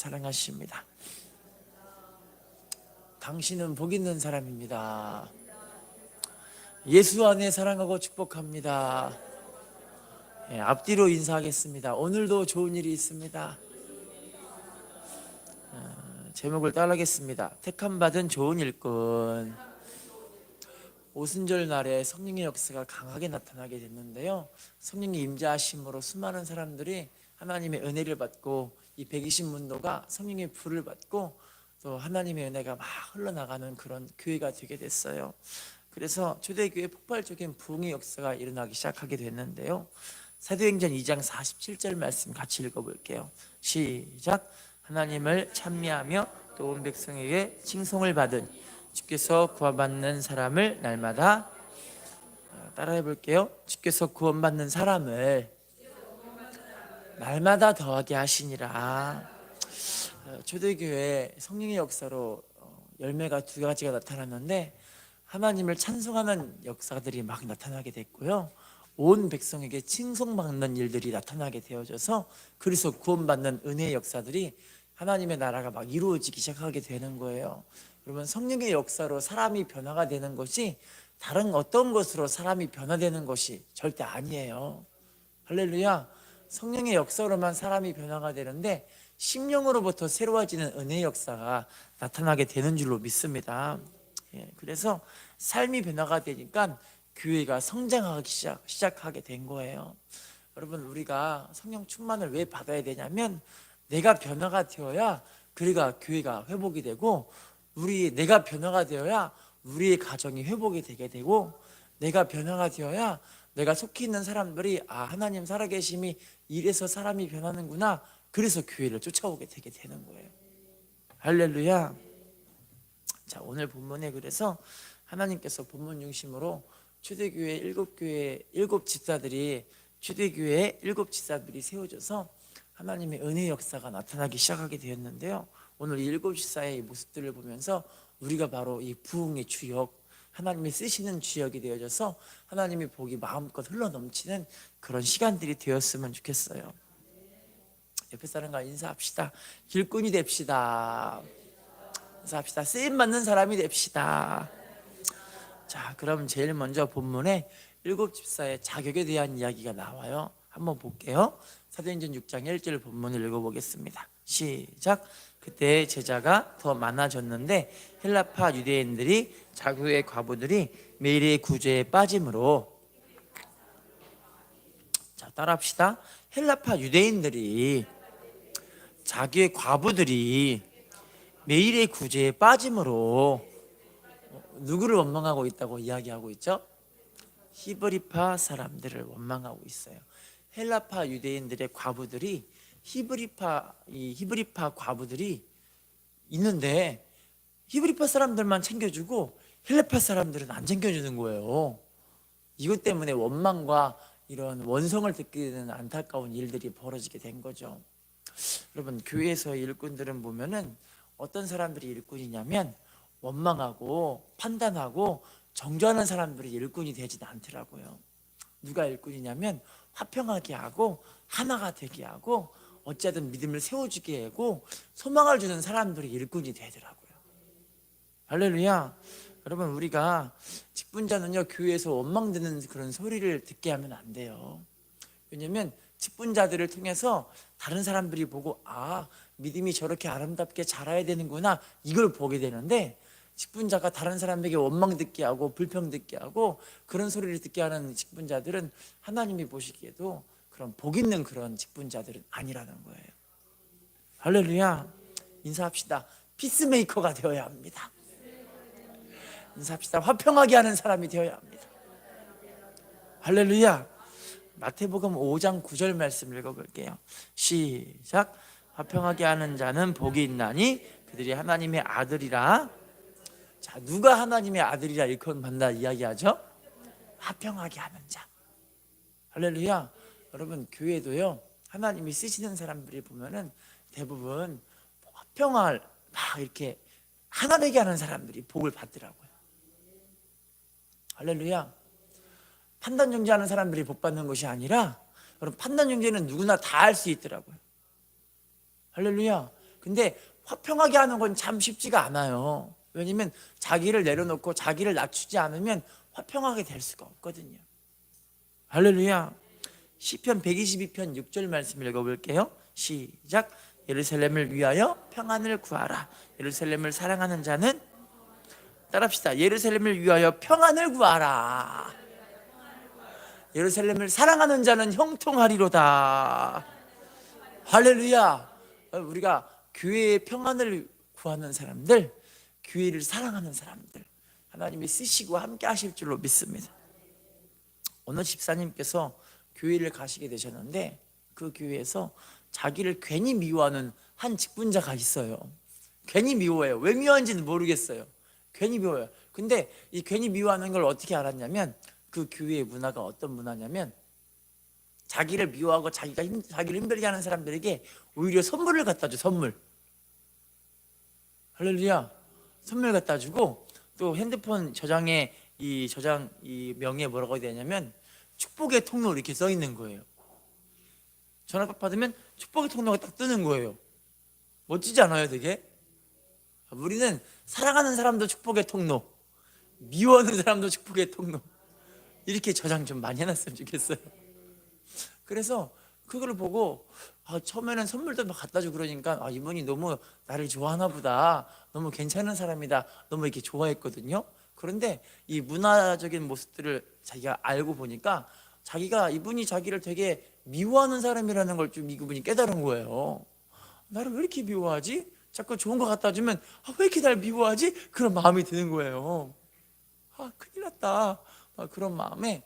사랑하십니다. 당신은 복 있는 사람입니다. 예수 안에 사랑하고 축복합니다. 앞뒤로 인사하겠습니다. 오늘도 좋은 일이 있습니다. 제목을 따라하겠습니다. 택함받은 좋은 일꾼. 오순절 날에 성령의 역사가 강하게 나타나게 됐는데요, 성령의 임재하심으로 수많은 사람들이 하나님의 은혜를 받고 이 120문도가 성령의 불을 받고 또 하나님의 은혜가 막 흘러나가는 그런 교회가 되게 됐어요. 그래서 초대교회 폭발적인 부흥의 역사가 일어나기 시작하게 됐는데요, 사도행전 2장 47절 말씀 같이 읽어볼게요. 시작. 하나님을 찬미하며 또 온 백성에게 칭송을 받은 주께서 구원받는 사람을 날마다, 따라해 볼게요. 주께서 구원받는 사람을 날마다 더하게 하시니라. 초대교회 성령의 역사로 열매가 두 가지가 나타났는데, 하나님을 찬송하는 역사들이 막 나타나게 됐고요, 온 백성에게 칭송받는 일들이 나타나게 되어져서 그래서 구원받는 은혜의 역사들이 하나님의 나라가 막 이루어지기 시작하게 되는 거예요. 여러분, 성령의 역사로 사람이 변화가 되는 것이 다른 어떤 것으로 사람이 변화되는 것이 절대 아니에요. 할렐루야. 성령의 역사로만 사람이 변화가 되는데 심령으로부터 새로워지는 은혜의 역사가 나타나게 되는 줄로 믿습니다. 그래서 삶이 변화가 되니까 교회가 성장하기 시작하게 된 거예요. 여러분, 우리가 성령 충만을 왜 받아야 되냐면, 내가 변화가 되어야 그리가 교회가 회복이 되고, 내가 변화가 되어야 우리의 가정이 회복이 되게 되고, 내가 변화가 되어야 내가 속해 있는 사람들이 하나님 살아계심이 이래서 사람이 변하는구나, 그래서 교회를 쫓아오게 되게 되는 거예요. 할렐루야. 자, 오늘 본문에 그래서 하나님께서 본문 중심으로 초대교회 일곱 집사들이, 초대교회 일곱 집사들이 세워져서 하나님의 은혜 역사가 나타나기 시작하게 되었는데요, 오늘 이 일곱 집사의 모습들을 보면서 우리가 바로 이 부흥의 주역, 하나님이 쓰시는 주역이 되어져서 하나님의 복이 마음껏 흘러넘치는 그런 시간들이 되었으면 좋겠어요. 옆에 사람과 인사합시다. 길꾼이 됩시다. 인사합시다. 쓰임받는 사람이 됩시다. 자, 그럼 제일 먼저 본문에 일곱 집사의 자격에 대한 이야기가 나와요. 한번 볼게요. 사도행전 6장 1절 본문을 읽어보겠습니다. 시작. 그때 제자가 더 많아졌는데 헬라파 유대인들이 자기의 과부들이 매일의 구제에 빠짐으로, 자, 따라합시다. 헬라파 유대인들이 자기의 과부들이 매일의 구제에 빠짐으로 누구를 원망하고 있다고 이야기하고 있죠? 히브리파 사람들을 원망하고 있어요. 헬라파 유대인들의 과부들이 히브리파 과부들이 있는데 히브리파 사람들만 챙겨주고 헬라파 사람들은 안 챙겨주는 거예요. 이것 때문에 원망과 이런 원성을 듣게 되는 안타까운 일들이 벌어지게 된 거죠. 여러분, 교회에서의 일꾼들은 보면은 어떤 사람들이 일꾼이냐면, 원망하고 판단하고 정죄하는 사람들이 일꾼이 되지는 않더라고요. 누가 일꾼이냐면, 화평하게 하고 하나가 되게 하고 어찌하든 믿음을 세워주게 하고 소망을 주는 사람들이 일꾼이 되더라고요. 할렐루야. 여러분, 우리가 직분자는요, 교회에서 원망되는 그런 소리를 듣게 하면 안 돼요. 왜냐면 직분자들을 통해서 다른 사람들이 보고 믿음이 저렇게 아름답게 자라야 되는구나, 이걸 보게 되는데, 직분자가 다른 사람에게 원망 듣게 하고 불평 듣게 하고 그런 소리를 듣게 하는 직분자들은 하나님이 보시기에도 그런 복 있는 그런 직분자들은 아니라는 거예요. 할렐루야. 인사합시다. 피스메이커가 되어야 합니다. 인사합시다. 화평하게 하는 사람이 되어야 합니다. 할렐루야. 마태복음 5장 9절 말씀 읽어볼게요. 시작. 화평하게 하는 자는 복이 있나니 그들이 하나님의 아들이라. 자, 누가 하나님의 아들이라 일컬음 받는다 이야기하죠? 화평하게 하는 자. 할렐루야. 여러분, 교회도요, 하나님이 쓰시는 사람들이 보면은 대부분 화평을 막 이렇게 하나 되게 하는 사람들이 복을 받더라고요. 할렐루야. 판단 정죄하는 사람들이 복 받는 것이 아니라, 여러분, 판단 정죄는 누구나 다 할 수 있더라고요. 할렐루야. 근데 화평하게 하는 건 참 쉽지가 않아요. 왜냐면 자기를 내려놓고 자기를 낮추지 않으면 화평하게 될 수가 없거든요. 할렐루야. 시편 122편 6절 말씀 읽어볼게요. 시작. 예루살렘을 위하여 평안을 구하라. 예루살렘을 사랑하는 자는, 따라합시다. 예루살렘을 위하여 평안을 구하라. 예루살렘을 사랑하는 자는 형통하리로다. 할렐루야. 우리가 교회의 평안을 구하는 사람들, 교회를 사랑하는 사람들, 하나님이 쓰시고 함께 하실 줄로 믿습니다. 어느 집사님께서 교회를 가시게 되셨는데 그 교회에서 자기를 괜히 미워하는 한 직분자가 있어요. 괜히 미워해요. 왜 미워하는지는 모르겠어요. 괜히 미워요. 근데 이 괜히 미워하는 걸 어떻게 알았냐면, 그 교회의 문화가 어떤 문화냐면, 자기를 미워하고 자기를 힘들게 하는 사람들에게 오히려 선물을 갖다 줘. 선물. 할렐루야. 선물 갖다 주고, 또 핸드폰 저장에 이 명에 뭐라고 해야 되냐면 축복의 통로 이렇게 써 있는 거예요. 전화 받으면 축복의 통로가 딱 뜨는 거예요. 멋지지 않아요, 되게? 우리는 사랑하는 사람도 축복의 통로, 미워하는 사람도 축복의 통로, 이렇게 저장 좀 많이 해놨으면 좋겠어요. 그래서 그걸 보고 처음에는 선물도 막 갖다 주고 그러니까 이분이 너무 나를 좋아하나 보다, 너무 괜찮은 사람이다, 너무 이렇게 좋아했거든요. 그런데 이 문화적인 모습들을 자기가 알고 보니까 이분이 자기를 되게 미워하는 사람이라는 걸 좀 이분이 깨달은 거예요. 나를 왜 이렇게 미워하지? 자꾸 좋은 거 갖다 주면 왜 이렇게 날 미워하지? 그런 마음이 드는 거예요. 큰일 났다. 그런 마음에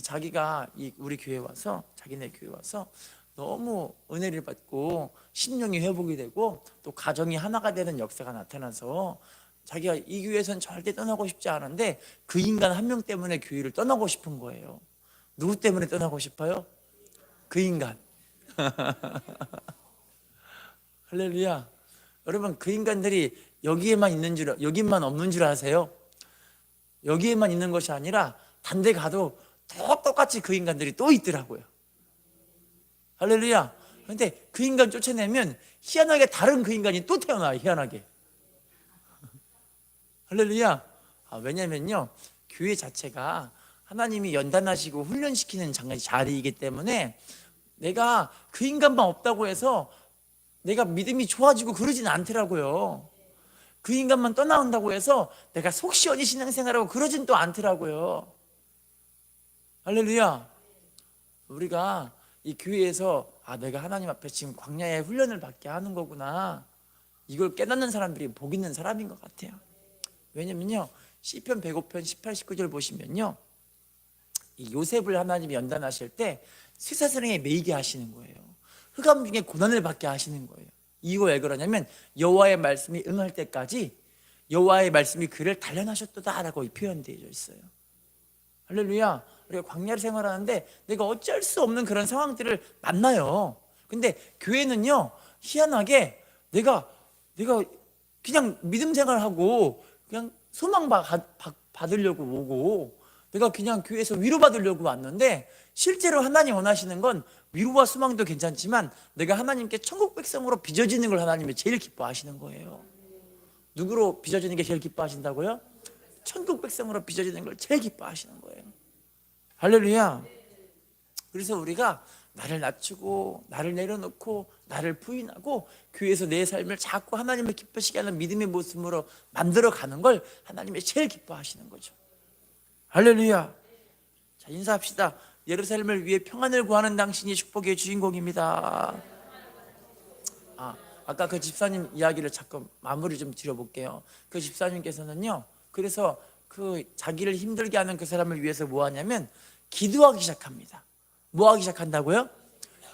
자기가 우리 교회 와서, 자기네 교회 와서 너무 은혜를 받고 심령이 회복이 되고 또 가정이 하나가 되는 역사가 나타나서 자기가 이 교회에서는 절대 떠나고 싶지 않은데 그 인간 한 명 때문에 교회를 떠나고 싶은 거예요. 누구 때문에 떠나고 싶어요? 그 인간. 할렐루야. 여러분, 그 인간들이 여기만 없는 줄 아세요? 여기에만 있는 것이 아니라 단 데 가도 똑같이 그 인간들이 또 있더라고요. 할렐루야. 근데 그 인간 쫓아내면 희한하게 다른 그 인간이 또 태어나요. 희한하게. 할렐루야. 왜냐면요, 교회 자체가 하나님이 연단하시고 훈련시키는 자리이기 때문에 내가 그 인간만 없다고 해서 내가 믿음이 좋아지고 그러진 않더라고요. 그 인간만 떠나온다고 해서 내가 속 시원히 신앙생활하고 그러진 또 않더라고요. 할렐루야. 우리가 이 교회에서 내가 하나님 앞에 지금 광야의 훈련을 받게 하는 거구나, 이걸 깨닫는 사람들이 복 있는 사람인 것 같아요. 왜냐면요, 시편 105편 18, 19절 보시면요, 이 요셉을 하나님이 연단하실 때 쇠사슬에 매이게 하시는 거예요. 흑암 중에 고난을 받게 하시는 거예요. 이거 왜 그러냐면 여호와의 말씀이 응할 때까지 여호와의 말씀이 그를 단련하셨도다라고 표현되어 있어요. 할렐루야. 우리가 광야를 생활하는데 내가 어쩔 수 없는 그런 상황들을 만나요. 근데 교회는요, 희한하게 내가 그냥 믿음 생활하고 그냥 소망 받으려고 오고, 내가 그냥 교회에서 위로받으려고 왔는데 실제로 하나님 원하시는 건 위로와 소망도 괜찮지만 내가 하나님께 천국 백성으로 빚어지는 걸 하나님이 제일 기뻐하시는 거예요. 누구로 빚어지는 게 제일 기뻐하신다고요? 천국 백성으로 빚어지는 걸 제일 기뻐하시는 거예요. 할렐루야. 그래서 우리가 나를 낮추고 나를 내려놓고 나를 부인하고 교회에서 내 삶을 자꾸 하나님을 기쁘시게 하는 믿음의 모습으로 만들어가는 걸 하나님이 제일 기뻐하시는 거죠. 할렐루야. 자, 인사합시다. 예루살렘을 위해 평안을 구하는 당신이 축복의 주인공입니다. 아까 그 집사님 이야기를 잠깐 마무리 좀 드려볼게요. 그 집사님께서는요, 그래서 그 자기를 힘들게 하는 그 사람을 위해서 뭐 하냐면 기도하기 시작합니다. 뭐 하기 시작한다고요?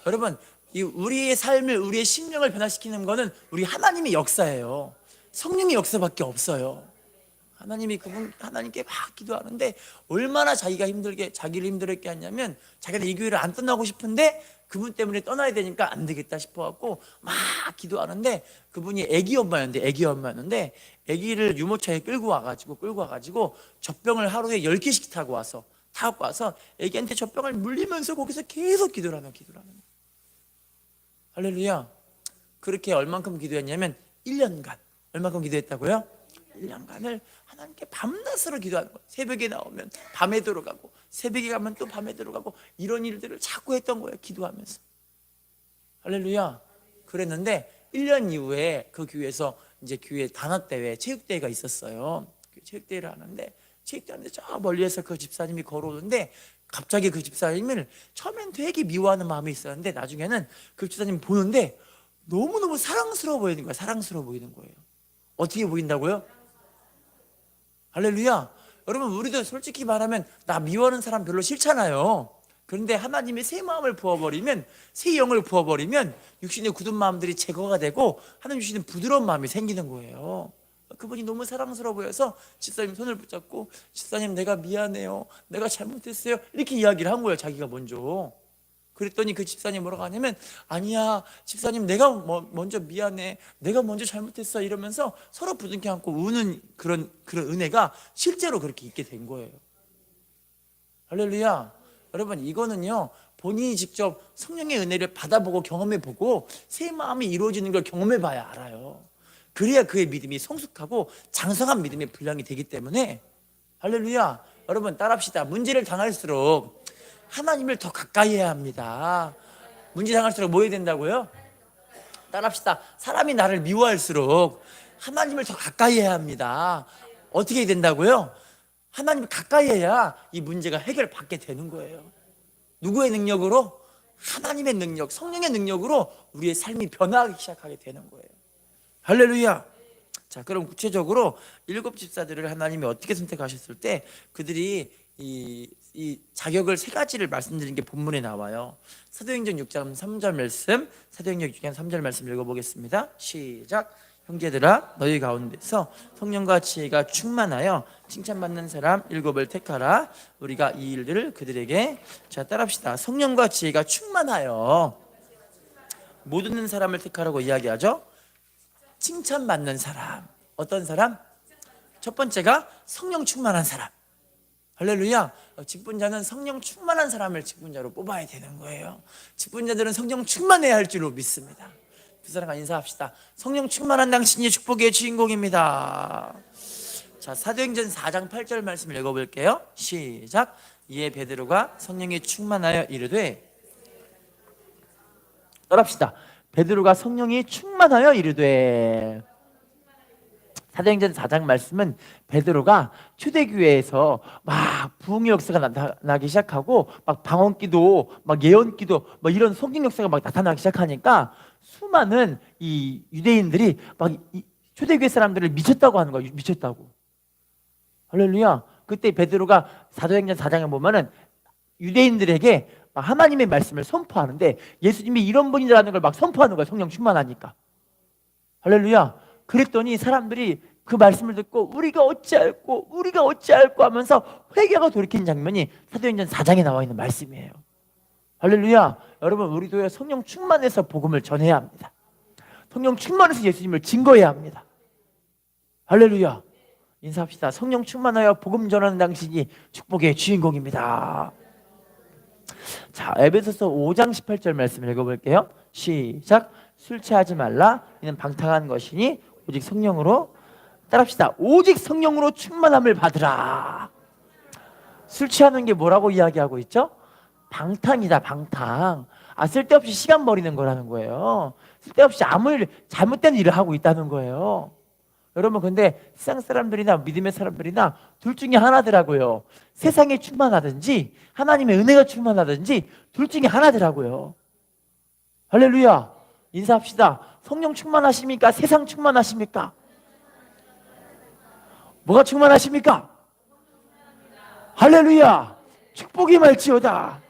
여러분, 우리의 삶을, 우리의 심령을 변화시키는 거는 우리 하나님의 역사예요. 성령의 역사밖에 없어요. 하나님께 막 기도하는데 얼마나 자기를 힘들게 하냐면, 자기는 이 교회를 안 떠나고 싶은데 그분 때문에 떠나야 되니까 안 되겠다 싶어갖고 막 기도하는데, 그분이 애기 엄마였는데 애기를 유모차에 끌고 와가지고 젖병을 하루에 10개씩 타고 와서 애기한테 젖병을 물리면서 거기서 계속 기도를 하는 거예요. 할렐루야. 그렇게 얼만큼 기도했냐면 1년간. 얼만큼 기도했다고요? 1년간을 하나님께 밤낮으로 기도하는 거예요. 새벽에 나오면 밤에 들어가고, 새벽에 가면 또 밤에 들어가고, 이런 일들을 자꾸 했던 거예요. 기도하면서. 할렐루야. 그랬는데 1년 이후에 그 교회에서 이제 교회 단합대회, 체육대회가 있었어요. 체육대회를 하는데, 체육대회 하는데 저 멀리에서 그 집사님이 걸어오는데, 갑자기 그 집사님을 처음엔 되게 미워하는 마음이 있었는데, 나중에는 그 집사님 보는데 너무너무 사랑스러워 보이는 거예요. 사랑스러워 보이는 거예요. 어떻게 보인다고요? 할렐루야. 여러분, 우리도 솔직히 말하면 나 미워하는 사람 별로 싫잖아요. 그런데 하나님이 새 마음을 부어버리면, 새 영을 부어버리면 육신의 굳은 마음들이 제거가 되고 하나님 주시는 부드러운 마음이 생기는 거예요. 그분이 너무 사랑스러워 보여서 집사님 손을 붙잡고, 집사님 내가 미안해요, 내가 잘못했어요, 이렇게 이야기를 한 거예요. 자기가 먼저. 그랬더니 그 집사님 뭐라고 하냐면, 아니야 집사님, 내가 먼저 미안해, 내가 먼저 잘못했어, 이러면서 서로 부둥켜 안고 우는 그런 은혜가 실제로 그렇게 있게 된 거예요. 할렐루야. 여러분, 이거는요, 본인이 직접 성령의 은혜를 받아보고 경험해보고 새 마음이 이루어지는 걸 경험해봐야 알아요. 그래야 그의 믿음이 성숙하고 장성한 믿음의 분량이 되기 때문에. 할렐루야. 여러분, 따라합시다. 문제를 당할수록 하나님을 더 가까이 해야 합니다. 문제 당할수록 뭐 해야 된다고요? 따라합시다. 사람이 나를 미워할수록 하나님을 더 가까이 해야 합니다. 어떻게 해야 된다고요? 하나님을 가까이 해야 이 문제가 해결받게 되는 거예요. 누구의 능력으로? 하나님의 능력, 성령의 능력으로 우리의 삶이 변화하기 시작하게 되는 거예요. 할렐루야. 자, 그럼 구체적으로 7 집사들을 하나님이 어떻게 선택하셨을 때 그들이 이 자격을 3가지를 말씀드린 게 본문에 나와요. 사도행전 6장 3절 말씀, 사도행전 6장 3절 말씀 읽어보겠습니다. 시작. 형제들아, 너희 가운데서 성령과 지혜가 충만하여 칭찬받는 사람 7을 택하라. 우리가 이 일들을 그들에게. 자, 따라합시다. 성령과 지혜가 충만하여 못 얻는 사람을 택하라고 이야기하죠. 칭찬받는 사람. 어떤 사람? 첫 번째가 성령 충만한 사람. 할렐루야. 직분자는 성령 충만한 사람을 직분자로 뽑아야 되는 거예요. 직분자들은 성령 충만해야 할 줄로 믿습니다. 그 사람과 인사합시다. 성령 충만한 당신이 축복의 주인공입니다. 자, 사도행전 4장 8절 말씀 읽어볼게요. 시작. 이에 베드로가 성령이 충만하여 이르되. 따라합시다. 베드로가 성령이 충만하여 이르되. 사도행전 4장 말씀은 베드로가 초대교회에서 막 부흥의 역사가 나타나기 시작하고, 막 방언기도, 막 예언기도, 막 이런 성경 역사가 막 나타나기 시작하니까 수많은 이 유대인들이 막 이 초대교회 사람들을 미쳤다고 하는 거예요. 미쳤다고. 할렐루야. 그때 베드로가 사도행전 4장에 보면은 유대인들에게 막 하나님의 말씀을 선포하는데, 예수님이 이런 분이라는 걸 막 선포하는 거예요. 성령 충만하니까. 할렐루야. 그랬더니 사람들이 그 말씀을 듣고 우리가 어찌할꼬 하면서 회개가 돌이킨 장면이 사도행전 4장에 나와 있는 말씀이에요. 할렐루야. 여러분, 우리도 성령 충만해서 복음을 전해야 합니다. 성령 충만해서 예수님을 증거해야 합니다. 할렐루야. 인사합시다. 성령 충만하여 복음 전하는 당신이 축복의 주인공입니다. 자, 에베소서 5장 18절 말씀 읽어볼게요. 시작. 술 취하지 말라. 이는 방탕한 것이니 오직 성령으로. 따라합시다. 오직 성령으로 충만함을 받으라. 술 취하는 게 뭐라고 이야기하고 있죠? 방탕이다. 방탕. 쓸데없이 시간 버리는 거라는 거예요. 쓸데없이 아무 일, 잘못된 일을 하고 있다는 거예요. 여러분, 근데 세상 사람들이나 믿음의 사람들이나 둘 중에 하나더라고요. 세상에 충만하든지 하나님의 은혜가 충만하든지 둘 중에 하나더라고요. 할렐루야. 인사합시다. 성령 충만하십니까? 세상 충만하십니까? 뭐가 충만하십니까? 할렐루야. 축복이 말지어다.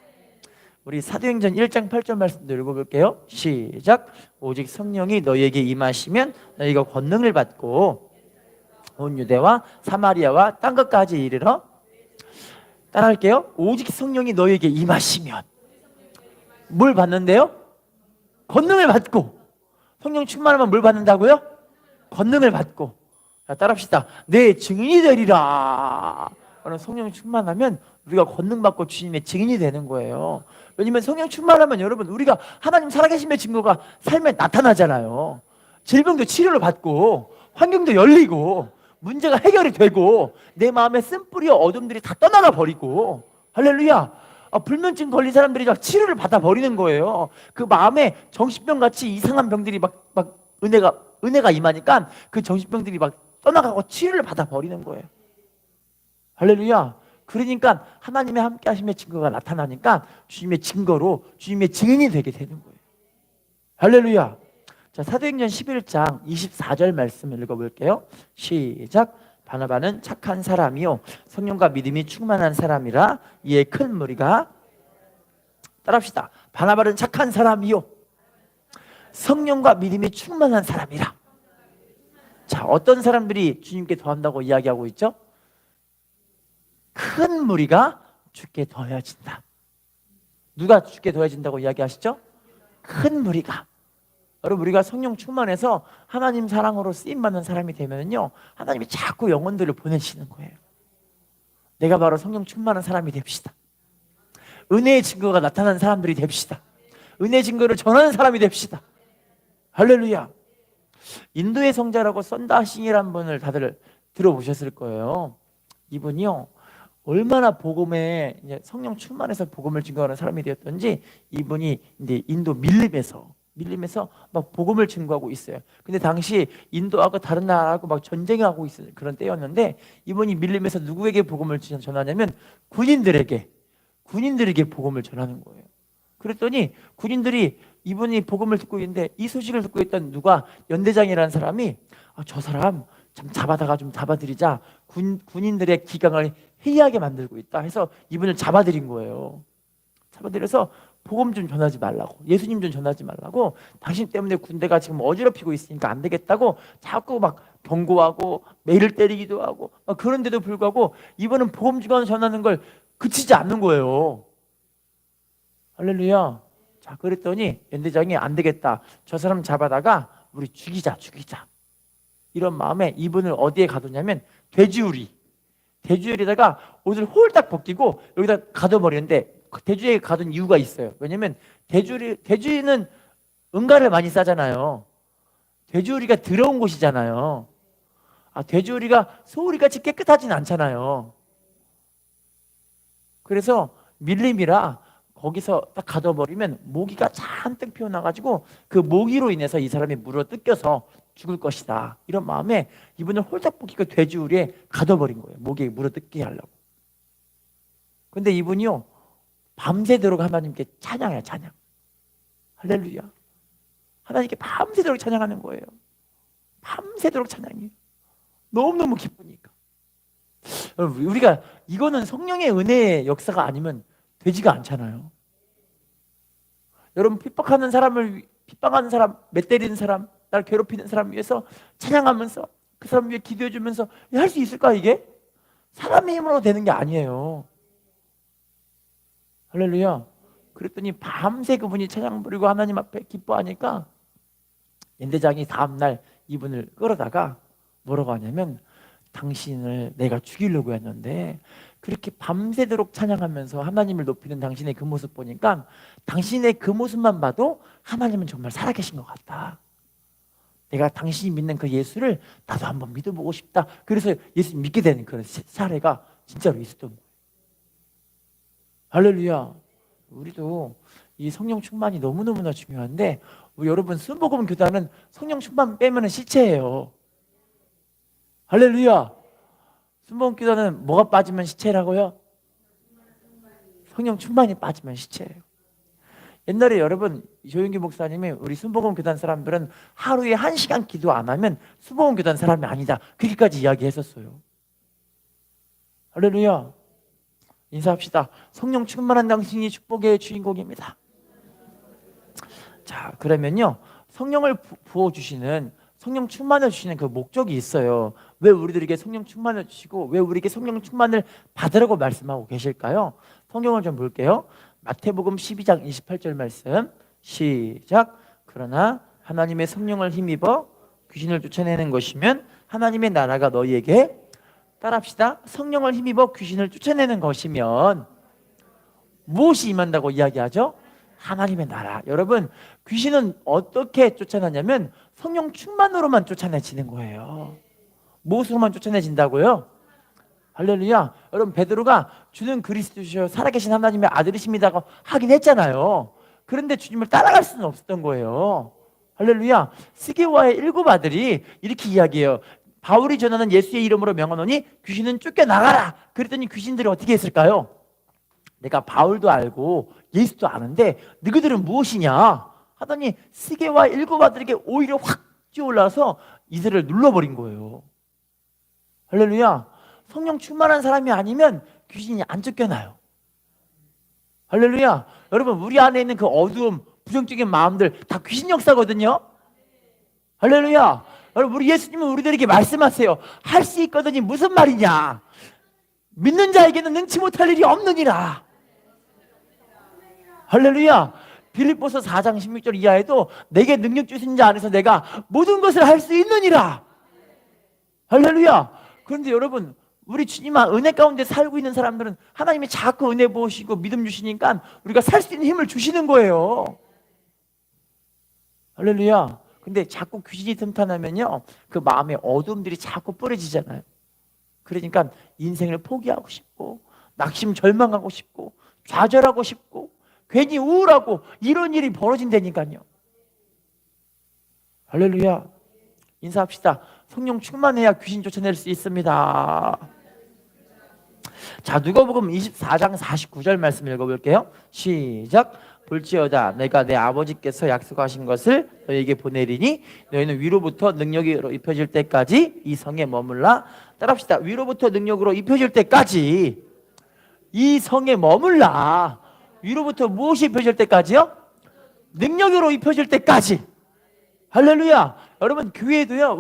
우리 사도행전 1장 8절 말씀도 읽어볼게요. 시작. 오직 성령이 너희에게 임하시면 너희가 권능을 받고 온 유대와 사마리아와 땅 끝까지 이르러. 따라할게요. 오직 성령이 너희에게 임하시면 뭘 받는데요? 권능을 받고. 성령 충만하면 뭘 받는다고요? 권능을 받고. 자, 따라합시다. 내 증인이 되리라. 성령 충만하면 우리가 권능 받고 주님의 증인이 되는 거예요. 왜냐면 성령 충만하면 여러분 우리가 하나님 살아계심의 증거가 삶에 나타나잖아요. 질병도 치료를 받고 환경도 열리고 문제가 해결이 되고 내 마음의 쓴뿌리 어둠들이 다 떠나가 버리고 할렐루야. 불면증 걸린 사람들이 막 치료를 받아 버리는 거예요. 그 마음에 정신병 같이 이상한 병들이 막 은혜가 임하니까 그 정신병들이 막 떠나가고 치료를 받아 버리는 거예요. 할렐루야. 그러니까 하나님의 함께 하심의 증거가 나타나니까 주님의 증거로 주님의 증인이 되게 되는 거예요. 할렐루야. 자, 사도행전 11장 24절 말씀을 읽어볼게요. 시작. 바나바는 착한 사람이요 성령과 믿음이 충만한 사람이라 이에 큰 무리가 따라합시다. 바나바는 착한 사람이요 성령과 믿음이 충만한 사람이라. 자, 어떤 사람들이 주님께 더한다고 이야기하고 있죠? 큰 무리가 주께 더해진다. 누가 주께 더해진다고 이야기하시죠? 큰 무리가. 여러분 우리가 성령 충만해서 하나님 사랑으로 쓰임받는 사람이 되면요 하나님이 자꾸 영혼들을 보내시는 거예요. 내가 바로 성령 충만한 사람이 됩시다. 은혜의 증거가 나타난 사람들이 됩시다. 은혜의 증거를 전하는 사람이 됩시다. 할렐루야. 인도의 성자라고 썬다싱이라는 분을 다들 들어보셨을 거예요. 이분이요 얼마나 복음에 이제 성령 충만해서 복음을 증거하는 사람이 되었던지 이분이 이제 인도 밀림에서 막 복음을 증거하고 있어요. 근데 당시 인도하고 다른 나라하고 막 전쟁하고 있는 그런 때였는데 이분이 밀림에서 누구에게 복음을 전하냐면 군인들에게 복음을 전하는 거예요. 그랬더니 군인들이 이분이 복음을 듣고 있는데 이 소식을 듣고 있던 누가 연대장이라는 사람이 저 사람 좀 잡아다가 좀 잡아들이자 군인들의 기강을 해이하게 만들고 있다 해서 이분을 잡아들인 거예요. 잡아들여서 복음 좀 전하지 말라고, 예수님 좀 전하지 말라고, 당신 때문에 군대가 지금 어지럽히고 있으니까 안 되겠다고 자꾸 막 경고하고 매를 때리기도 하고 막 그런데도 불구하고 이분은 복음 전하는 걸 그치지 않는 거예요. 할렐루야. 자, 그랬더니 연대장이 안 되겠다, 저 사람 잡아다가 우리 죽이자 이런 마음에 이분을 어디에 가두냐면 돼지우리에다가 옷을 홀딱 벗기고 여기다 가둬버리는데 돼지에 가둔 이유가 있어요. 왜냐면 돼지는 응가를 많이 싸잖아요. 돼지우리가 더러운 곳이잖아요. 돼지우리가 소우리같이 깨끗하진 않잖아요. 그래서 밀림이라 거기서 딱 가둬버리면 모기가 잔뜩 피어나가지고 그 모기로 인해서 이 사람이 물어 뜯겨서 죽을 것이다, 이런 마음에 이분을 홀딱 벗기고 돼지우리에 가둬버린 거예요. 모기에 물어 뜯게 하려고. 근데 이분이요 밤새도록 하나님께 찬양해요. 찬양. 할렐루야. 하나님께 밤새도록 찬양하는 거예요. 밤새도록 찬양해요. 너무너무 기쁘니까. 우리가 이거는 성령의 은혜의 역사가 아니면 되지가 않잖아요. 여러분 핍박하는 사람, 매 때리는 사람, 나를 괴롭히는 사람 위해서 찬양하면서 그 사람 위해 기도해주면서 할 수 있을까? 이게 사람의 힘으로 되는 게 아니에요. 할렐루야. 그랬더니 밤새 그분이 찬양 부리고 하나님 앞에 기뻐하니까 연대장이 다음날 이분을 끌어다가 뭐라고 하냐면 당신을 내가 죽이려고 했는데 그렇게 밤새도록 찬양하면서 하나님을 높이는 당신의 그 모습 보니까 당신의 그 모습만 봐도 하나님은 정말 살아계신 것 같다. 내가 당신이 믿는 그 예수를 나도 한번 믿어보고 싶다. 그래서 예수 믿게 되는 그런 사례가 진짜로 있었던 거예요. 할렐루야. 우리도 이 성령 충만이 너무너무나 중요한데 우리 여러분 순복음 교단은 성령 충만 빼면 시체예요. 할렐루야. 순복음 교단은 뭐가 빠지면 시체라고요? 성령 충만이 빠지면 시체예요. 옛날에 여러분 조용기 목사님이 우리 순복음 교단 사람들은 하루에 1시간 기도 안 하면 순복음 교단 사람이 아니다, 그렇게까지 이야기했었어요. 할렐루야. 인사합시다. 성령 충만한 당신이 축복의 주인공입니다. 자, 그러면요 성령을 부어주시는, 성령 충만을 주시는 그 목적이 있어요. 왜 우리들에게 성령 충만을 주시고 왜 우리에게 성령 충만을 받으라고 말씀하고 계실까요? 성경을 좀 볼게요. 마태복음 12장 28절 말씀 시작. 그러나 하나님의 성령을 힘입어 귀신을 쫓아내는 것이면 하나님의 나라가 너희에게, 따라합시다. 성령을 힘입어 귀신을 쫓아내는 것이면 무엇이 임한다고 이야기하죠? 하나님의 나라. 여러분, 귀신은 어떻게 쫓아내냐면 성령 충만으로만 쫓아내지는 거예요. 무엇으로만 쫓아내진다고요? 할렐루야. 여러분, 베드로가 주는 그리스도시요 살아계신 하나님의 아들이십니다고 하긴 했잖아요. 그런데 주님을 따라갈 수는 없었던 거예요. 할렐루야. 스게와의 7 아들이 이렇게 이야기해요. 바울이 전하는 예수의 이름으로 명하노니 귀신은 쫓겨나가라. 그랬더니 귀신들이 어떻게 했을까요? 내가 바울도 알고 예수도 아는데 너희들은 무엇이냐 하더니 스게와 7 아들에게 오히려 확 뛰어올라서 이들을 눌러버린 거예요. 할렐루야. 성령 충만한 사람이 아니면 귀신이 안 쫓겨나요. 할렐루야. 여러분, 우리 안에 있는 그 어두움, 부정적인 마음들 다 귀신 역사거든요. 할렐루야. 여러분, 우리 예수님은 우리들에게 말씀하세요. 할 수 있거든요. 무슨 말이냐? 믿는 자에게는 능치 못할 일이 없느니라. 할렐루야. 빌립보서 4장 16절 이하에도 내게 능력 주신 자 안에서 내가 모든 것을 할 수 있느니라. 할렐루야. 그런데 여러분, 우리 주님아 은혜 가운데 살고 있는 사람들은 하나님이 자꾸 은혜 부으시고 믿음 주시니까 우리가 살 수 있는 힘을 주시는 거예요. 할렐루야. 근데 자꾸 귀신이 틈타나면요, 그 마음의 어둠들이 자꾸 뿌려지잖아요. 그러니까 인생을 포기하고 싶고 낙심 절망하고 싶고 좌절하고 싶고 괜히 우울하고 이런 일이 벌어진다니까요. 할렐루야. 인사합시다. 성령 충만해야 귀신 쫓아낼 수 있습니다. 자, 누가복음 24장 49절 말씀 읽어볼게요. 시작. 볼지어다 내가 내 아버지께서 약속하신 것을 너희에게 보내리니 너희는 위로부터 능력으로 입혀질 때까지 이 성에 머물라. 따라합시다. 위로부터 능력으로 입혀질 때까지 이 성에 머물라. 위로부터 무엇이 입혀질 때까지요? 능력으로 입혀질 때까지. 할렐루야. 여러분, 교회도요,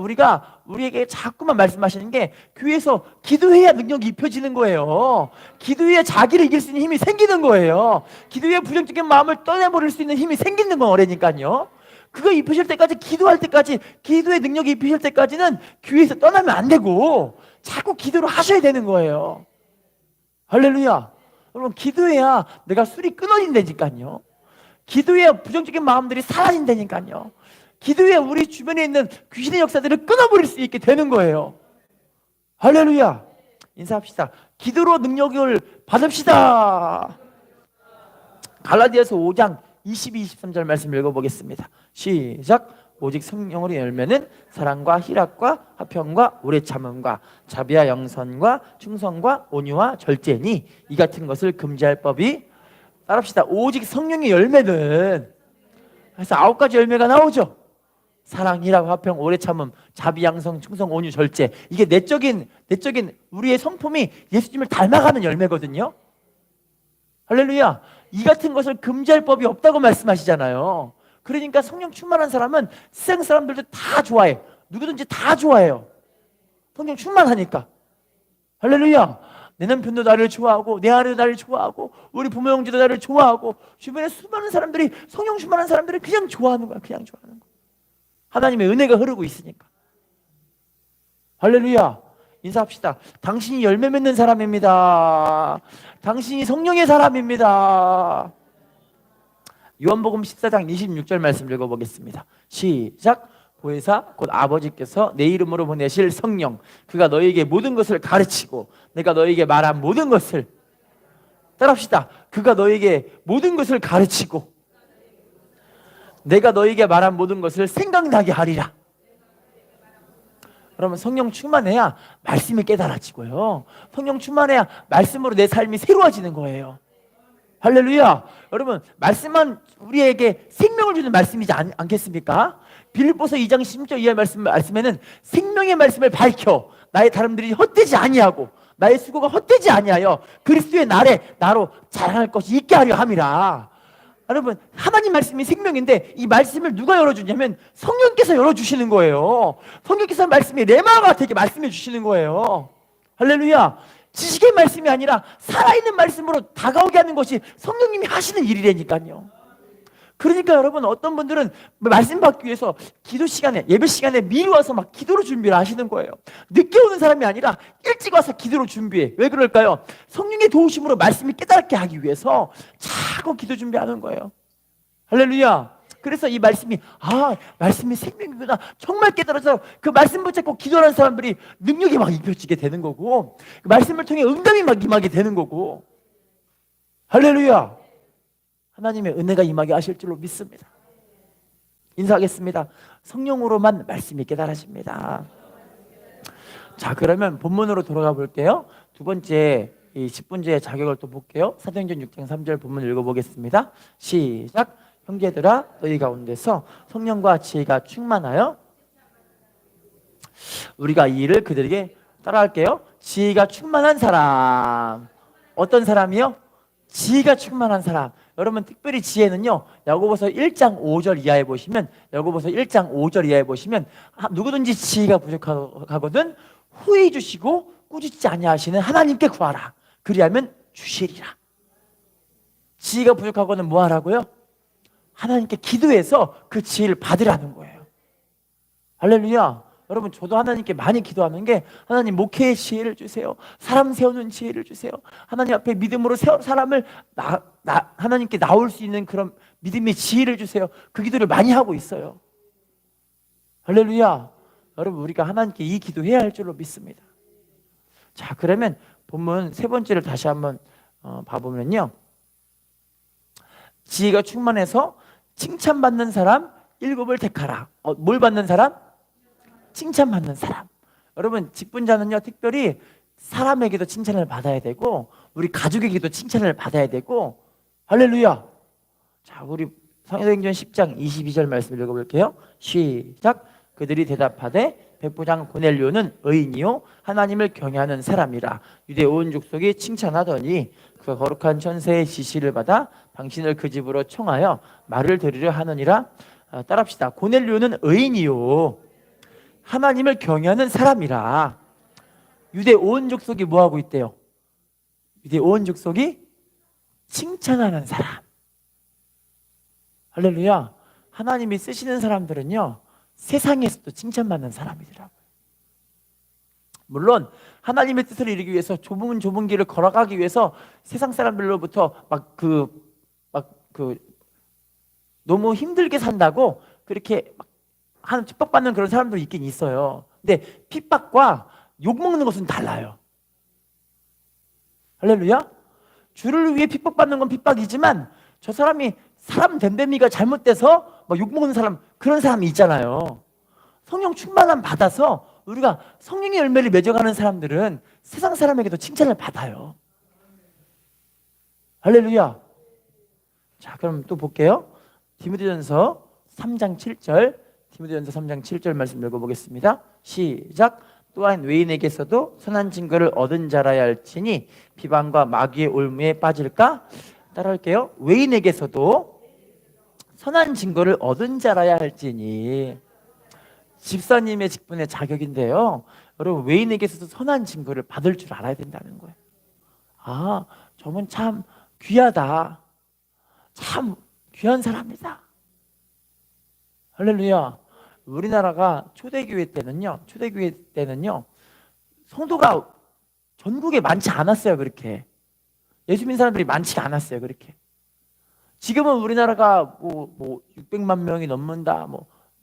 우리에게 자꾸만 말씀하시는 게 교회에서 기도해야 능력이 입혀지는 거예요. 기도해야 자기를 이길 수 있는 힘이 생기는 거예요. 기도해야 부정적인 마음을 떠내버릴 수 있는 힘이 생기는 거라니까요. 그거 입혀질 때까지, 기도할 때까지, 기도의 능력이 입혀질 때까지는 교회에서 떠나면 안 되고 자꾸 기도를 하셔야 되는 거예요. 할렐루야. 여러분, 기도해야 내가 술이 끊어진다니까요. 기도해야 부정적인 마음들이 사라진다니까요. 기도해 우리 주변에 있는 귀신의 역사들을 끊어버릴 수 있게 되는 거예요. 할렐루야. 인사합시다. 기도로 능력을 받읍시다. 갈라디아서 5장 22, 23절 말씀 읽어보겠습니다. 시작. 오직 성령으로 열매는 사랑과 희락과 화평과 오래 참음과 자비와 영선과 충성과 온유와 절제니 이 같은 것을 금지할 법이. 따라합시다. 오직 성령의 열매는, 그래서 9가지 열매가 나오죠. 사랑, 희락, 화평, 오래 참음, 자비, 양성, 충성, 온유, 절제. 이게 내적인 우리의 성품이 예수님을 닮아가는 열매거든요. 할렐루야. 이 같은 것을 금지할 법이 없다고 말씀하시잖아요. 그러니까 성령 충만한 사람은 세상 사람들도 다 좋아해. 누구든지 다 좋아해요. 성령 충만하니까. 할렐루야. 내 남편도 나를 좋아하고 내 아내도 나를 좋아하고 우리 부모 형제도 나를 좋아하고 주변에 수많은 사람들이 성령 충만한 사람들을 그냥 좋아하는 거야. 그냥 좋아하는 거야. 하나님의 은혜가 흐르고 있으니까. 할렐루야. 인사합시다. 당신이 열매 맺는 사람입니다. 당신이 성령의 사람입니다. 요한복음 14장 26절 말씀 읽어보겠습니다. 시작. 보혜사 곧 아버지께서 내 이름으로 보내실 성령 그가 너희에게 모든 것을 가르치고 내가 너희에게 말한 모든 것을. 따라합시다. 그가 너희에게 모든 것을 가르치고 내가 너희에게 말한 모든 것을 생각나게 하리라. 그러면 성령 충만해야 말씀이 깨달아지고요. 성령 충만해야 말씀으로 내 삶이 새로워지는 거예요. 할렐루야. 여러분, 말씀만 우리에게 생명을 주는 말씀이지 않겠습니까? 빌립보서 2장 16절 이하의 말씀에는 생명의 말씀을 밝혀 나의 다름들이 헛되지 아니하고 나의 수고가 헛되지 아니하여 그리스도의 나로 자랑할 것이 있게 하려 함이라. 여러분, 하나님 말씀이 생명인데 이 말씀을 누가 열어주냐면 성령께서 열어주시는 거예요. 성령께서 말씀이 레마가 되게 말씀해 주시는 거예요. 할렐루야. 지식의 말씀이 아니라 살아있는 말씀으로 다가오게 하는 것이 성령님이 하시는 일이라니까요. 그러니까 여러분, 어떤 분들은 말씀 받기 위해서 기도 시간에, 예배 시간에 미리 와서 막 기도로 준비를 하시는 거예요. 늦게 오는 사람이 아니라 일찍 와서 기도로 준비해. 왜 그럴까요? 성령의 도우심으로 말씀을 깨닫게 하기 위해서 자꾸 기도 준비하는 거예요. 할렐루야. 그래서 이 말씀이 말씀이 생명이구나 정말 깨달아서 그 말씀 붙잡고 기도하는 사람들이 능력이 막 입혀지게 되는 거고, 그 말씀을 통해 응답이 막 임하게 되는 거고. 할렐루야. 하나님의 은혜가 임하게 하실 줄로 믿습니다. 인사하겠습니다. 성령으로만 말씀이 깨달아집니다. 자, 그러면 본문으로 돌아가 볼게요. 두 번째 이 10분제의 자격을 또 볼게요. 사도행전 6장 3절 본문 읽어보겠습니다. 시작. 형제들아 너희 가운데서 성령과 지혜가 충만하여, 우리가 이 일을 그들에게 따라할게요. 지혜가 충만한 사람. 어떤 사람이요? 지혜가 충만한 사람. 여러분, 특별히 지혜는요, 야고보서 1장 5절 이하에 보시면, 야고보서 1장 5절 이하에 보시면 누구든지 지혜가 부족하거든 후히 주시고 꾸짖지 아니하시는 하나님께 구하라. 그리하면 주시리라. 지혜가 부족하고는 뭐 하라고요? 하나님께 기도해서 그 지혜를 받으라는 거예요. 할렐루야. 여러분, 저도 하나님께 많이 기도하는 게, 하나님 목회의 지혜를 주세요. 사람 세우는 지혜를 주세요. 하나님 앞에 믿음으로 사람을 하나님께 나올 수 있는 그런 믿음의 지혜를 주세요. 그 기도를 많이 하고 있어요. 할렐루야. 여러분, 우리가 하나님께 이 기도해야 할 줄로 믿습니다. 자, 그러면 본문 세 번째를 다시 한번 봐보면요, 지혜가 충만해서 칭찬받는 사람 7을 택하라. 뭘 받는 사람? 칭찬받는 사람. 여러분, 직분자는요, 특별히 사람에게도 칭찬을 받아야 되고, 우리 가족에게도 칭찬을 받아야 되고. 할렐루야. 자, 우리 사도행전 10장 22절 말씀 읽어볼게요. 시작. 그들이 대답하되 백부장 고넬료는 의인이요 하나님을 경외하는 사람이라. 유대 온 족속이 칭찬하더니 그 거룩한 천사의 지시를 받아 당신을 그 집으로 청하여 말을 들으려 하느니라. 따라합시다. 고넬료는 의인이요 하나님을 경외하는 사람이라. 유대 온 족속이 뭐하고 있대요? 유대 온 족속이 칭찬하는 사람. 할렐루야. 하나님이 쓰시는 사람들은요, 세상에서도 칭찬받는 사람이더라고요. 물론 하나님의 뜻을 이루기 위해서 좁은 길을 걸어가기 위해서 세상 사람들로부터 너무 힘들게 산다고 그렇게 하는 핍박받는 그런 사람들이 있긴 있어요. 근데 핍박과 욕먹는 것은 달라요. 할렐루야. 주를 위해 핍박받는 건 핍박이지만, 저 사람이 사람 됨됨이가 잘못돼서 막 욕먹는 사람, 그런 사람이 있잖아요. 성령 충만함 받아서 우리가 성령의 열매를 맺어가는 사람들은 세상 사람에게도 칭찬을 받아요. 할렐루야. 자, 그럼 또 볼게요. 디모데전서 3장 7절, 디모데전서 3장 7절 말씀 읽어보겠습니다. 시작. 또한 외인에게서도 선한 증거를 얻은 자라야 할지니 비방과 마귀의 올무에 빠질까? 따라할게요. 외인에게서도 선한 증거를 얻은 자라야 할지니. 집사님의 직분의 자격인데요, 여러분, 외인에게서도 선한 증거를 받을 줄 알아야 된다는 거예요. 저분 참 귀하다, 참 귀한 사람이다. 할렐루야. 우리나라가 초대교회 때는요 성도가 전국에 많지 않았어요. 그렇게 예수 믿는 사람들이 많지가 않았어요. 그렇게. 지금은 우리나라가 뭐 600만 명이 넘는다,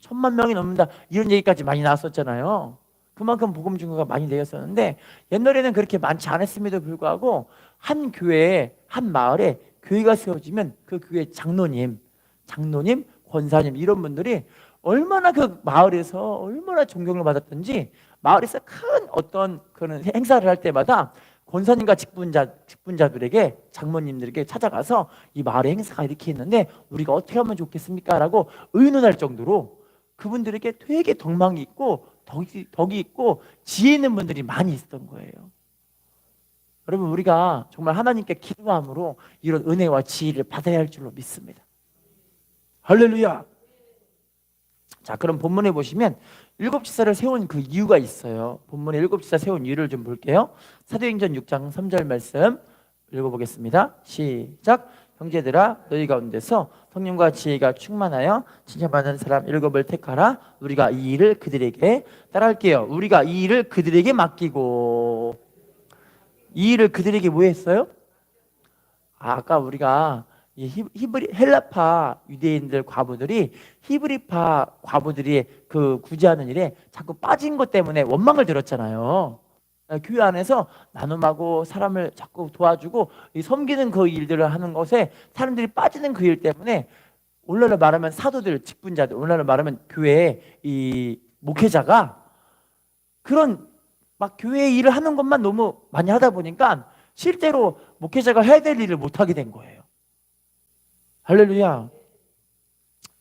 1000만 명이 넘는다, 이런 얘기까지 많이 나왔었잖아요. 그만큼 복음 증거가 많이 되었었는데, 옛날에는 그렇게 많지 않았음에도 불구하고 한 교회에, 한 마을에 교회가 세워지면 그 교회 장로님, 권사님, 이런 분들이 얼마나 그 마을에서 얼마나 존경을 받았던지, 마을에서 큰 어떤 그런 행사를 할 때마다 권사님과 직분자들에게, 장모님들에게 찾아가서 이 마을의 행사가 이렇게 있는데 우리가 어떻게 하면 좋겠습니까? 라고 의논할 정도로 그분들에게 되게 덕망이 있고 덕이 있고 지혜 있는 분들이 많이 있었던 거예요. 여러분, 우리가 정말 하나님께 기도함으로 이런 은혜와 지혜를 받아야 할 줄로 믿습니다. 할렐루야. 자, 그럼 본문에 보시면 일곱 지사를 세운 그 이유가 있어요. 본문에 일곱 지사 세운 이유를 좀 볼게요. 사도행전 6장 3절 말씀 읽어보겠습니다. 시작. 형제들아 너희 가운데서 성령과 지혜가 충만하여 칭찬받는 사람 7을 택하라. 우리가 이 일을 그들에게 따라할게요. 우리가 이 일을 그들에게 맡기고. 이 일을 그들에게 뭐 했어요? 아까 우리가 이 히브리 헬라파 유대인들 과부들이 히브리파 과부들이 그 구제하는 일에 자꾸 빠진 것 때문에 원망을 들었잖아요. 교회 안에서 나눔하고 사람을 자꾸 도와주고 이 섬기는 그 일들을 하는 것에 사람들이 빠지는 그 일 때문에 오늘날 말하면 사도들, 직분자들, 오늘날 말하면 교회의 이 목회자가 그런 막 교회 일을 하는 것만 너무 많이 하다 보니까 실제로 목회자가 해야 될 일을 못 하게 된 거예요. 할렐루야.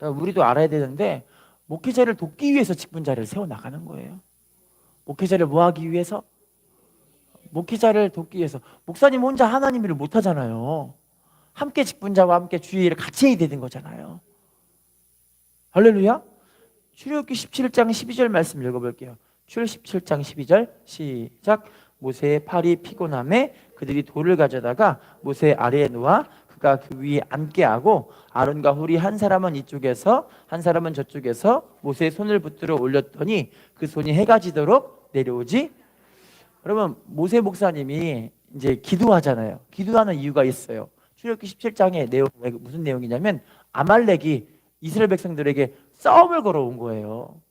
우리도 알아야 되는데 목회자를 돕기 위해서 직분자를 세워 나가는 거예요. 목회자를 뭐 하기 위해서? 목회자를 돕기 위해서. 목사님 혼자 하나님 일을 못 하잖아요. 함께 직분자와 함께 주의 일을 같이 해야 되는 거잖아요. 할렐루야. 출애굽기 17장 12절 말씀 읽어볼게요. 출 17장 12절 시작. 모세의 팔이 피곤함에 그들이 돌을 가져다가 모세 아래에 놓아 그가 그 위에 앉게 하고 아론과 훌이 한 사람은 이쪽에서 한 사람은 저쪽에서 모세의 손을 붙들어 올렸더니 그 손이 해가 지도록 내려오지. 그러면 모세 목사님이 이제 기도하잖아요. 기도하는 이유가 있어요. 출애굽기 17장의 내용 무슨 내용이냐면 아말렉이 이스라엘 백성들에게 싸움을 걸어온 거예요.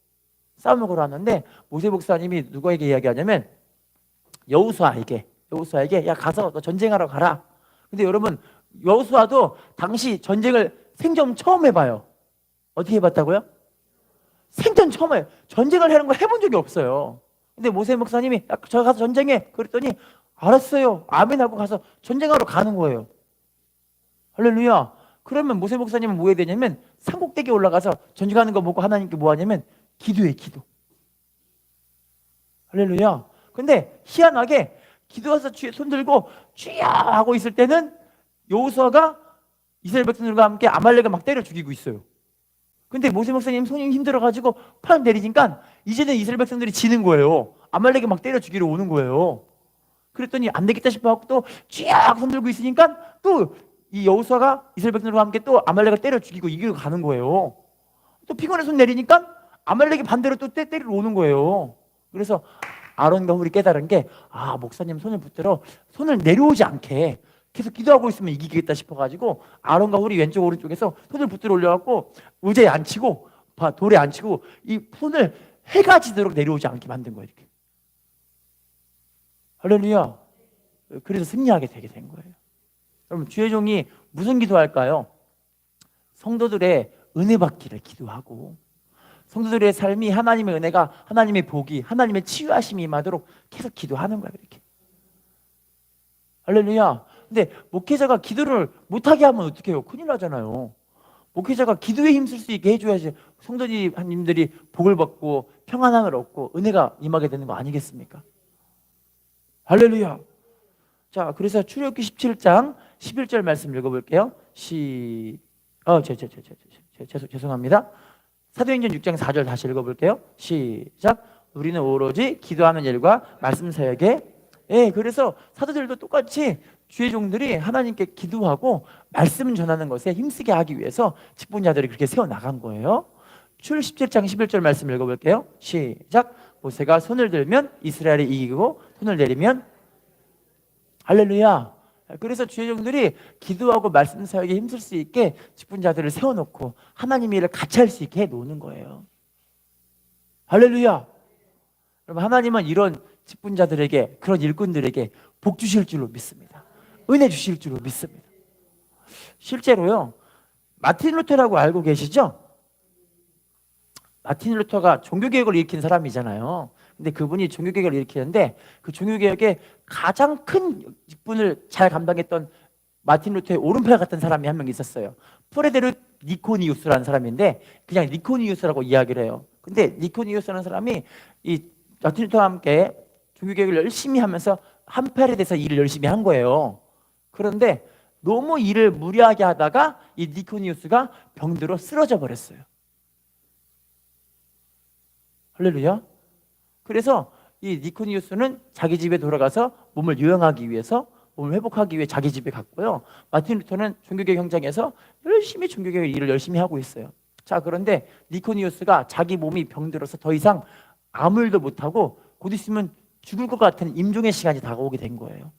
싸움을 걸어왔는데 모세 목사님이 누구에게 이야기하냐면 여호수아에게 야 가서 너 전쟁하러 가라. 근데 여러분 여호수아도 당시 전쟁을 생전 처음 해봐요. 어떻게 해봤다고요? 생전 처음 해요. 전쟁을 하는 거 해본 적이 없어요. 근데 모세 목사님이 야, 저 가서 전쟁해. 그랬더니 알았어요. 아멘 하고 가서 전쟁하러 가는 거예요. 할렐루야. 그러면 모세 목사님은 뭐 해야 되냐면 산꼭대기에 올라가서 전쟁하는 거 보고 하나님께 뭐 하냐면 기도해. 기도. 할렐루야. 근데 희한하게 기도해서 주에 손 들고 주여 하고 있을 때는 여호수아가 이스라엘 백성들과 함께 아말렉을 막 때려 죽이고 있어요. 근데 모세 목사님 손이 힘들어가지고 팍 내리니까 이제는 이스라엘 백성들이 지는 거예요. 아말렉이 막 때려 죽이러 오는 거예요. 그랬더니 안 되겠다 싶어갖고 또 쥐약 손 들고 있으니까 또 이 여호수아가 이스라엘 백성들과 함께 또 아말렉을 때려 죽이고 이기러 가는 거예요. 또 피곤해 손 내리니까 아말렉이 반대로 또 때리러 오는 거예요. 그래서 아론과 훌이 깨달은 게 목사님 손을 붙들어 손을 내려오지 않게 계속 기도하고 있으면 이기겠다 싶어가지고 아론과 훌이 왼쪽 오른쪽에서 손을 붙들어 올려갖고 의자에 앉히고 돌에 앉히고 이 손을 해가 지도록 내려오지 않게 만든 거예요. 이렇게. 할렐루야. 그래서 승리하게 되게 된 거예요. 그럼 주의 종이 무슨 기도할까요? 성도들의 은혜 받기를 기도하고 성도들의 삶이 하나님의 은혜가 하나님의 복이 하나님의 치유하심이 임하도록 계속 기도하는 거예요. 이렇게. 할렐루야. 근데 목회자가 기도를 못하게 하면 어떻게 해요? 큰일 나잖아요. 목회자가 기도에 힘쓸 수 있게 해줘야지 성도님들이 복을 받고 평안함을 얻고 은혜가 임하게 되는 거 아니겠습니까? 할렐루야. 자, 그래서 출애굽기 17장 11절 말씀 읽어볼게요. 죄송합니다. 사도행전 6장 4절 다시 읽어볼게요. 시작. 우리는 오로지 기도하는 일과 말씀 사역에 그래서 사도들도 똑같이 주의 종들이 하나님께 기도하고 말씀 전하는 것에 힘쓰게 하기 위해서 직분자들이 그렇게 세워나간 거예요. 출 17장 11절 말씀 읽어볼게요. 시작. 모세가 손을 들면 이스라엘이 이기고 손을 내리면 할렐루야. 그래서 주의 종들이 기도하고 말씀 사역에 힘쓸 수 있게 직분자들을 세워놓고 하나님의 일을 같이 할 수 있게 해놓는 거예요. 할렐루야. 여러분 하나님은 이런 직분자들에게 그런 일꾼들에게 복 주실 줄로 믿습니다. 은혜 주실 줄로 믿습니다. 실제로요 마틴 루터라고 알고 계시죠? 마틴 루터가 종교개혁을 일으킨 사람이잖아요. 근데 그분이 종교개혁을 일으키는데 그 종교개혁의 가장 큰 직분을 잘 감당했던 마틴 루터의 오른팔 같은 사람이 한 명 있었어요. 프레데릭 니코니우스라는 사람인데 그냥 니코니우스라고 이야기를 해요. 근데 니코니우스라는 사람이 이 마틴 루터와 함께 종교개혁을 열심히 하면서 한팔에 대해서 일을 열심히 한 거예요. 그런데 너무 일을 무리하게 하다가 이 니코니우스가 병들어 쓰러져 버렸어요. 할렐루야. 그래서 이 니코니우스는 자기 집에 돌아가서 몸을 요양하기 위해서 몸을 회복하기 위해 자기 집에 갔고요. 마틴 루터는 종교개혁 현장에서 열심히 종교개혁 일을 열심히 하고 있어요. 자, 그런데 니코디우스가 자기 몸이 병들어서 더 이상 아무 일도 못하고 곧 있으면 죽을 것 같은 임종의 시간이 다가오게 된 거예요.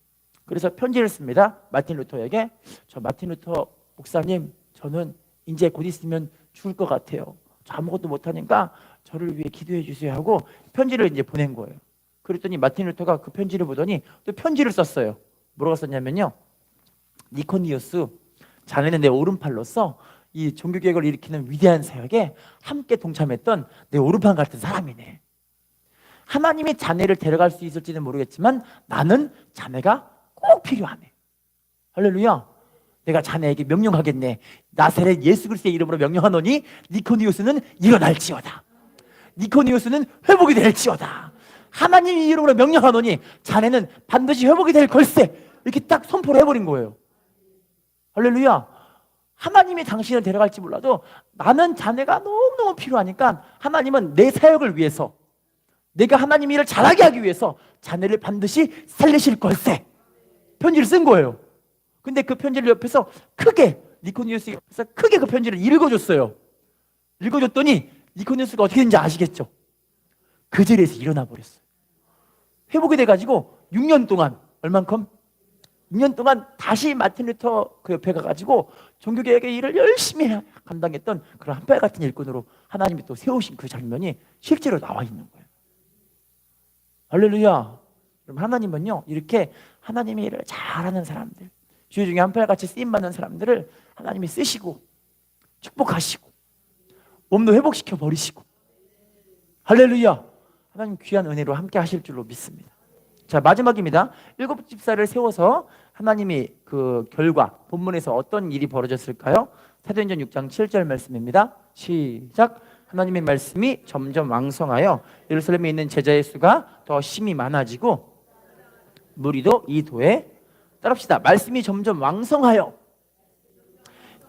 그래서 편지를 씁니다. 마틴 루터에게. 저 마틴 루터 목사님, 저는 이제 곧 있으면 죽을 것 같아요. 저 아무것도 못하니까 저를 위해 기도해 주세요 하고 편지를 이제 보낸 거예요. 그랬더니 마틴 루터가 그 편지를 보더니 또 편지를 썼어요. 뭐라고 썼냐면요, 니코디우스, 자네는 내 오른팔로서 이 종교개혁을 일으키는 위대한 사역에 함께 동참했던 내 오른팔 같은 사람이네. 하나님이 자네를 데려갈 수 있을지는 모르겠지만 나는 자네가 꼭 필요하네. 할렐루야. 내가 자네에게 명령하겠네. 나사렛 예수 그리스도의 이름으로 명령하노니 니코디우스는 일어날지어다. 니코디우스는 회복이 될지어다. 하나님 이름으로 명령하노니 자네는 반드시 회복이 될 걸세. 이렇게 딱 선포를 해버린 거예요. 할렐루야. 하나님이 당신을 데려갈지 몰라도 나는 자네가 너무너무 필요하니까 하나님은 내 사역을 위해서, 내가 하나님 일을 잘하게 하기 위해서 자네를 반드시 살리실 걸세. 편지를 쓴 거예요. 근데 그 편지를 옆에서 크게, 니코디우스 옆에서 크게 그 편지를 읽어줬어요. 읽어줬더니 니코디우스가 어떻게 됐는지 아시겠죠? 그 자리에서 일어나 버렸어요. 회복이 돼가지고 6년 동안, 얼만큼? 6년 동안 다시 마틴 루터 그 옆에 가가지고 종교개혁의 일을 열심히 감당했던 그런 한발 같은 일꾼으로 하나님이 또 세우신 그 장면이 실제로 나와 있는 거예요. 할렐루야. 그럼 하나님은요, 이렇게 하나님의 일을 잘하는 사람들, 주의 중에 한팔같이 쓰임받는 사람들을 하나님이 쓰시고 축복하시고 몸도 회복시켜 버리시고, 할렐루야, 하나님 귀한 은혜로 함께 하실 줄로 믿습니다. 자, 마지막입니다. 7 집사를 세워서 하나님이 그 결과, 본문에서 어떤 일이 벌어졌을까요? 사도행전 6장 7절 말씀입니다. 시작. 하나님의 말씀이 점점 왕성하여 예루살렘에 있는 제자의 수가 더 심히 많아지고 무리도 이 도에 따릅시다. 말씀이 점점 왕성하여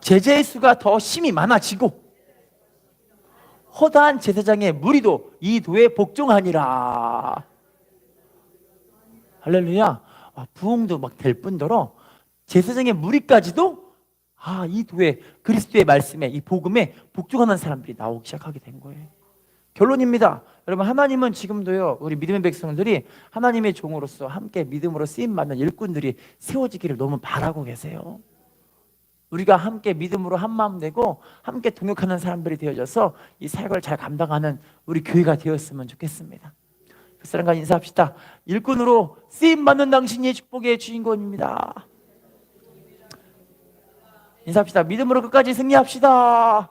제자의 수가 더 심히 많아지고 허다한 제사장의 무리도 이 도에 복종하니라. 할렐루야. 부흥도 막 될 뿐더러 제사장의 무리까지도 이 도에 그리스도의 말씀에, 이 복음에 복종하는 사람들이 나오기 시작하게 된 거예요. 결론입니다. 여러분, 하나님은 지금도요, 우리 믿음의 백성들이 하나님의 종으로서 함께 믿음으로 쓰임받는 일꾼들이 세워지기를 너무 바라고 계세요. 우리가 함께 믿음으로 한마음 되고 함께 동역하는 사람들이 되어져서 이 사역을 잘 감당하는 우리 교회가 되었으면 좋겠습니다. 그 사람과 인사합시다. 일꾼으로 쓰임받는 당신이 축복의 주인공입니다. 인사합시다. 믿음으로 끝까지 승리합시다.